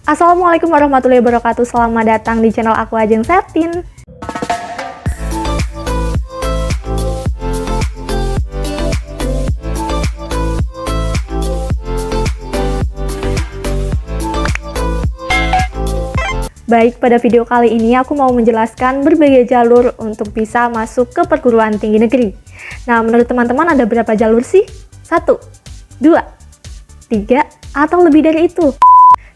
Assalamualaikum warahmatullahi wabarakatuh. Selamat datang di channel aku Ajeng Septin. Baik, pada video kali ini aku mau menjelaskan berbagai jalur untuk bisa masuk ke perguruan tinggi negeri. Nah, menurut teman-teman ada berapa jalur sih? 1, 2, 3, atau lebih dari itu?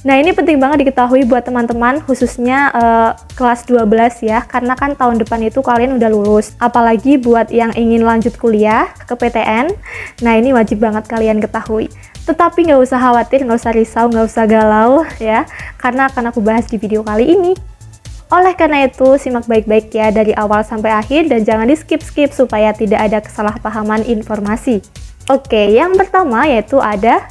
Nah, ini penting banget diketahui buat teman-teman, khususnya kelas 12 ya, karena kan tahun depan itu kalian udah lulus. Apalagi buat yang ingin lanjut kuliah ke PTN, nah ini wajib banget kalian ketahui. Tetapi nggak usah khawatir, nggak usah risau, nggak usah galau ya, karena akan aku bahas di video kali ini. Oleh karena itu, simak baik-baik ya dari awal sampai akhir dan jangan di skip-skip supaya tidak ada kesalahpahaman informasi. Oke, yang pertama yaitu ada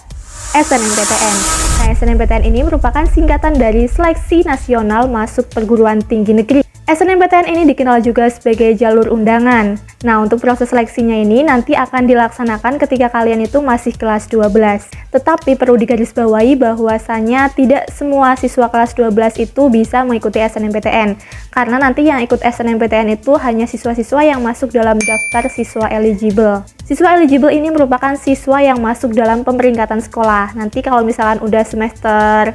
SNMPTN. Nah, SNMPTN ini merupakan singkatan dari Seleksi Nasional Masuk Perguruan Tinggi Negeri. SNMPTN ini dikenal juga sebagai jalur undangan. Nah, untuk proses seleksinya ini nanti akan dilaksanakan ketika kalian itu masih kelas 12. Tetapi perlu digarisbawahi bahwasanya tidak semua siswa kelas 12 itu bisa mengikuti SNMPTN. Karena nanti yang ikut SNMPTN itu hanya siswa-siswa yang masuk dalam daftar siswa eligible. Siswa eligible ini merupakan siswa yang masuk dalam pemeringkatan sekolah. Nanti kalau misalkan udah semester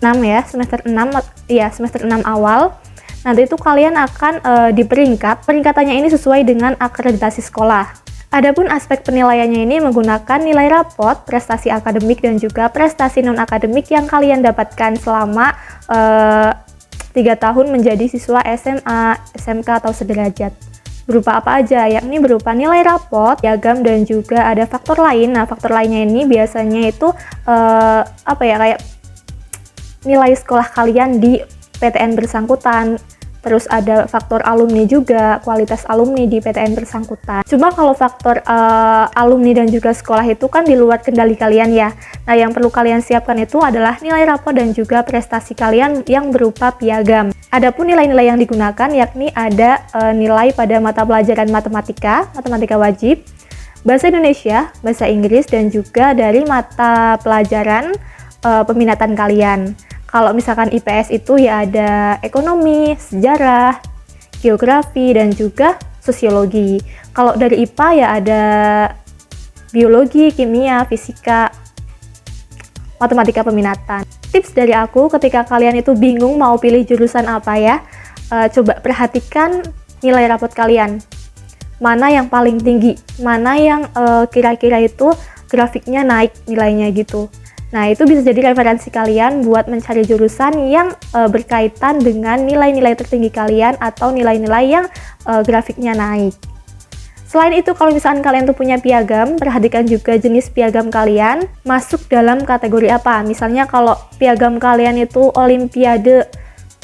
6 ya, semester 6 awal, nanti itu kalian akan diperingkat. Peringkatannya ini sesuai dengan akreditasi sekolah. Adapun aspek penilaiannya ini menggunakan nilai rapot, prestasi akademik dan juga prestasi non-akademik yang kalian dapatkan selama 3 tahun menjadi siswa SMA, SMK atau sederajat. Berupa apa aja? Yakni berupa nilai rapot, piagam dan juga ada faktor lain. Nah, faktor lainnya ini biasanya itu kayak nilai sekolah kalian di PTN bersangkutan. Terus ada faktor alumni juga, kualitas alumni di PTN bersangkutan. Cuma kalau faktor alumni dan juga sekolah itu kan di luar kendali kalian ya. Nah, yang perlu kalian siapkan itu adalah nilai rapor dan juga prestasi kalian yang berupa piagam. Adapun nilai-nilai yang digunakan yakni ada nilai pada mata pelajaran matematika wajib, bahasa Indonesia, bahasa Inggris, dan juga dari mata pelajaran peminatan kalian. Kalau misalkan IPS itu ya ada ekonomi, sejarah, geografi, dan juga sosiologi. Kalau dari IPA ya ada biologi, kimia, fisika, matematika peminatan. Tips dari aku ketika kalian itu bingung mau pilih jurusan apa ya, coba perhatikan nilai rapot kalian. Mana yang paling tinggi, mana yang kira-kira itu grafiknya naik nilainya gitu. Nah, itu bisa jadi referensi kalian buat mencari jurusan yang berkaitan dengan nilai-nilai tertinggi kalian atau nilai-nilai yang grafiknya naik. Selain itu, kalau misalkan kalian tuh punya piagam, perhatikan juga jenis piagam kalian masuk dalam kategori apa. Misalnya kalau piagam kalian itu Olimpiade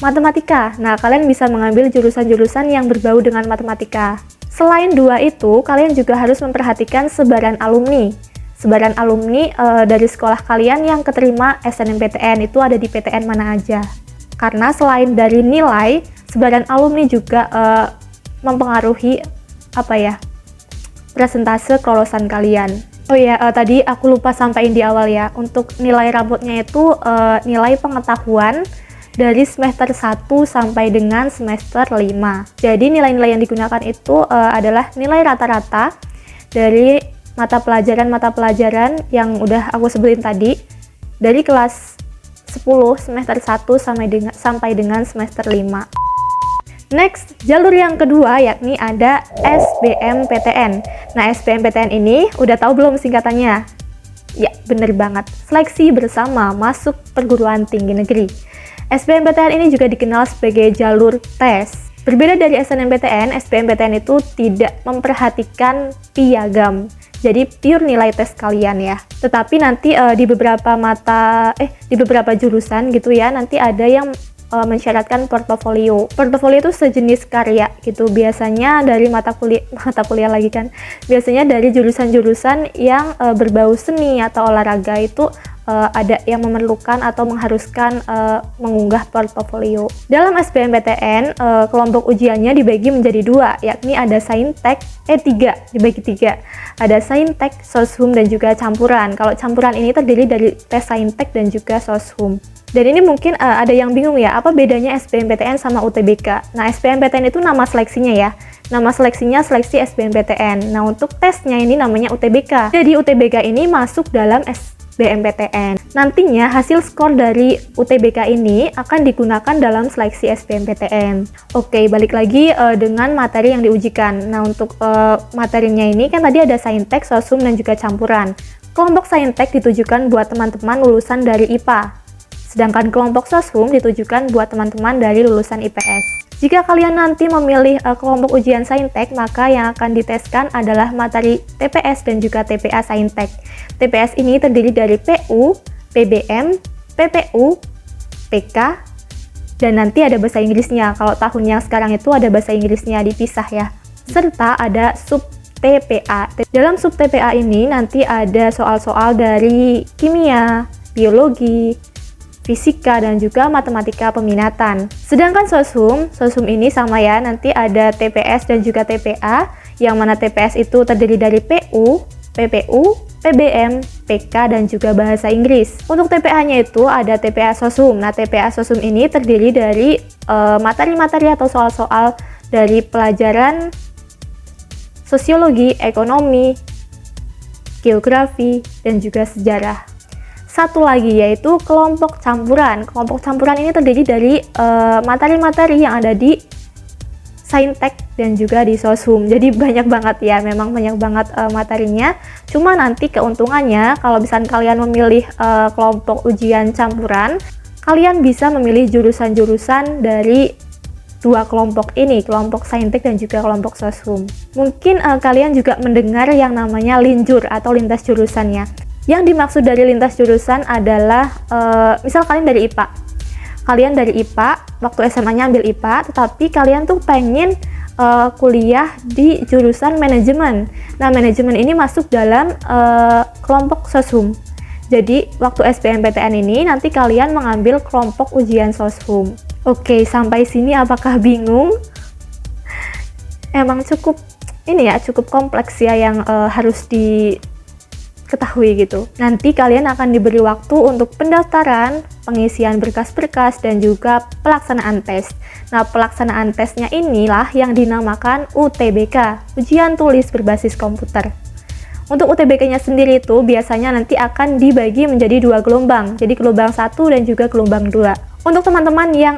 Matematika, nah kalian bisa mengambil jurusan-jurusan yang berbau dengan matematika. Selain dua itu, kalian juga harus memperhatikan sebaran alumni. Sebaran alumni dari sekolah kalian yang keterima SNMPTN itu ada di PTN mana aja. Karena selain dari nilai, sebaran alumni juga mempengaruhi presentase kelolosan kalian. Oh ya, tadi aku lupa sampaikan di awal ya. Untuk nilai rapotnya itu nilai pengetahuan dari semester 1 sampai dengan semester 5. Jadi nilai-nilai yang digunakan itu adalah nilai rata-rata dari mata pelajaran yang udah aku sebutin tadi dari kelas 10 semester 1 sampai dengan semester 5. Next, jalur yang kedua yakni ada SBMPTN. Nah, SBMPTN ini udah tahu belum singkatannya? Ya, bener banget. Seleksi Bersama Masuk Perguruan Tinggi Negeri. SBMPTN ini juga dikenal sebagai jalur tes. Berbeda dari SNMPTN, SBMPTN itu tidak memperhatikan piagam. Jadi pure nilai tes kalian ya. Tetapi nanti di beberapa jurusan gitu ya, nanti ada yang mensyaratkan portofolio. Portofolio itu sejenis karya gitu. Biasanya dari mata kuliah lagi kan. Biasanya dari jurusan-jurusan yang berbau seni atau olahraga itu ada yang memerlukan atau mengharuskan mengunggah portofolio. Dalam SBMPTN, kelompok ujiannya dibagi menjadi 2, yakni ada saintek, 3, dibagi 3. Ada saintek, soshum, dan juga campuran. Kalau campuran ini terdiri dari tes saintek dan juga soshum. Dan ini mungkin ada yang bingung ya, apa bedanya SBMPTN sama UTBK? Nah, SBMPTN itu nama seleksinya ya. Nama seleksinya seleksi SBMPTN. Nah, untuk tesnya ini namanya UTBK. Jadi UTBK ini masuk dalam SBMPTN. Nantinya hasil skor dari UTBK ini akan digunakan dalam seleksi SBMPTN. Oke, balik lagi dengan materi yang diujikan. Nah, untuk materinya ini kan tadi ada saintek, soshum, dan juga campuran. Kelompok saintek ditujukan buat teman-teman lulusan dari IPA. Sedangkan kelompok soshum ditujukan buat teman-teman dari lulusan IPS. Jika kalian nanti memilih kelompok ujian saintek, maka yang akan diteskan adalah materi TPS dan juga TPA saintek. TPS ini terdiri dari PU, PBM, PPU, PK, dan nanti ada bahasa Inggrisnya. Kalau tahun yang sekarang itu ada bahasa Inggrisnya dipisah ya. Serta ada sub TPA. Dalam sub TPA ini nanti ada soal-soal dari kimia, biologi, fisika, dan juga matematika peminatan. Sedangkan soshum ini sama ya, nanti ada TPS dan juga TPA, yang mana TPS itu terdiri dari PU, PPU, PBM, PK, dan juga bahasa Inggris. Untuk TPA-nya itu ada TPA soshum. Nah, TPA soshum ini terdiri dari materi-materi atau soal-soal dari pelajaran sosiologi, ekonomi, geografi, dan juga sejarah. Satu lagi yaitu kelompok campuran. Kelompok campuran ini terdiri dari materi-materi yang ada di saintek dan juga di soshum. Jadi banyak banget ya, memang banyak banget materinya. Cuma nanti keuntungannya kalau misalnya kalian memilih kelompok ujian campuran, kalian bisa memilih jurusan-jurusan dari 2 kelompok ini, kelompok saintek dan juga kelompok soshum. Mungkin kalian juga mendengar yang namanya linjur atau lintas jurusannya. Yang dimaksud dari lintas jurusan adalah misal kalian dari IPA. Kalian dari IPA, waktu SMA-nya ambil IPA, tetapi kalian tuh pengen kuliah di jurusan manajemen. Nah, manajemen ini masuk dalam kelompok soshum. Jadi, waktu SBMPTN ini nanti kalian mengambil kelompok ujian soshum. Oke, sampai sini apakah bingung? Emang cukup kompleks ya yang harus ketahui gitu. Nanti kalian akan diberi waktu untuk pendaftaran, pengisian berkas-berkas, dan juga pelaksanaan tes. Nah, pelaksanaan tesnya inilah yang dinamakan UTBK, ujian tulis berbasis komputer. Untuk UTBK-nya sendiri itu biasanya nanti akan dibagi menjadi 2 gelombang. Jadi gelombang 1 dan juga gelombang 2. Untuk teman-teman yang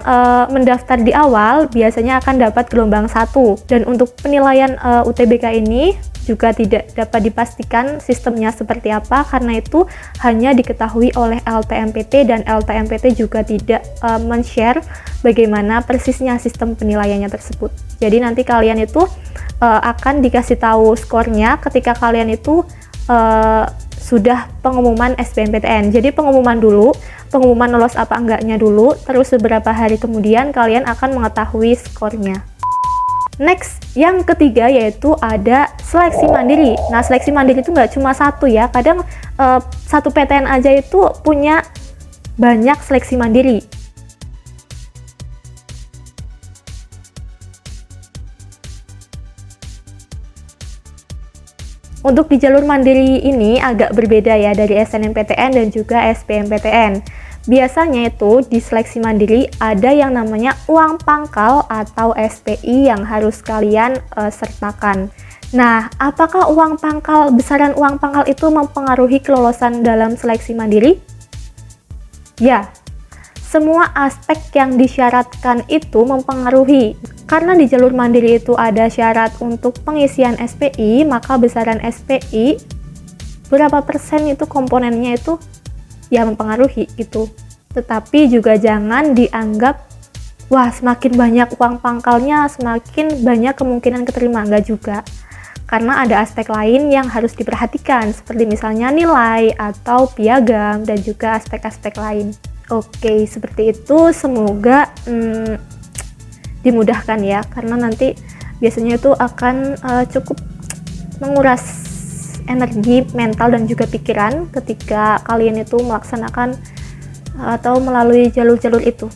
mendaftar di awal biasanya akan dapat gelombang 1. Dan untuk penilaian UTBK ini juga tidak dapat dipastikan sistemnya seperti apa, karena itu hanya diketahui oleh LTMPT, dan LTMPT juga tidak men-share bagaimana persisnya sistem penilaiannya tersebut. Jadi nanti kalian itu akan dikasih tahu skornya ketika kalian itu sudah pengumuman SBMPTN. Jadi pengumuman lolos apa enggaknya dulu, terus beberapa hari kemudian kalian akan mengetahui skornya. Next, yang ketiga yaitu ada seleksi mandiri. Nah, seleksi mandiri itu nggak cuma satu ya, kadang satu PTN aja itu punya banyak seleksi mandiri. Untuk di jalur mandiri ini agak berbeda ya dari SNMPTN dan juga SBMPTN. Biasanya itu di seleksi mandiri ada yang namanya uang pangkal atau SPI yang harus kalian sertakan. Nah, apakah besaran uang pangkal itu mempengaruhi kelolosan dalam seleksi mandiri? Ya, semua aspek yang disyaratkan itu mempengaruhi. Karena di jalur mandiri itu ada syarat untuk pengisian SPI, maka besaran SPI berapa persen itu komponennya itu ya mempengaruhi gitu. Tetapi juga jangan dianggap wah semakin banyak uang pangkalnya semakin banyak kemungkinan keterima, enggak juga. Karena ada aspek lain yang harus diperhatikan seperti misalnya nilai atau piagam dan juga aspek-aspek lain. Oke, seperti itu. Semoga dimudahkan ya, karena nanti biasanya itu akan cukup menguras energi mental dan juga pikiran ketika kalian itu melaksanakan atau melalui jalur-jalur itu.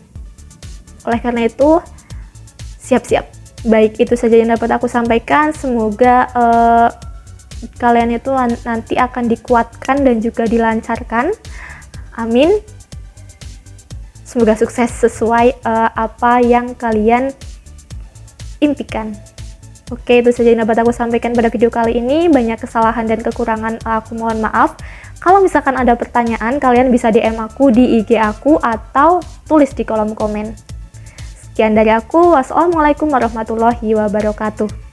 Oleh karena itu, siap-siap. Baik, itu saja yang dapat aku sampaikan. Semoga kalian itu nanti akan dikuatkan dan juga dilancarkan. Amin. Semoga sukses sesuai apa yang kalian impikan. Oke, itu saja yang dapat aku sampaikan pada video kali ini. Banyak kesalahan dan kekurangan, aku mohon maaf. Kalau misalkan ada pertanyaan, kalian bisa DM aku di IG aku atau tulis di kolom komen. Sekian dari aku. Wassalamualaikum warahmatullahi wabarakatuh.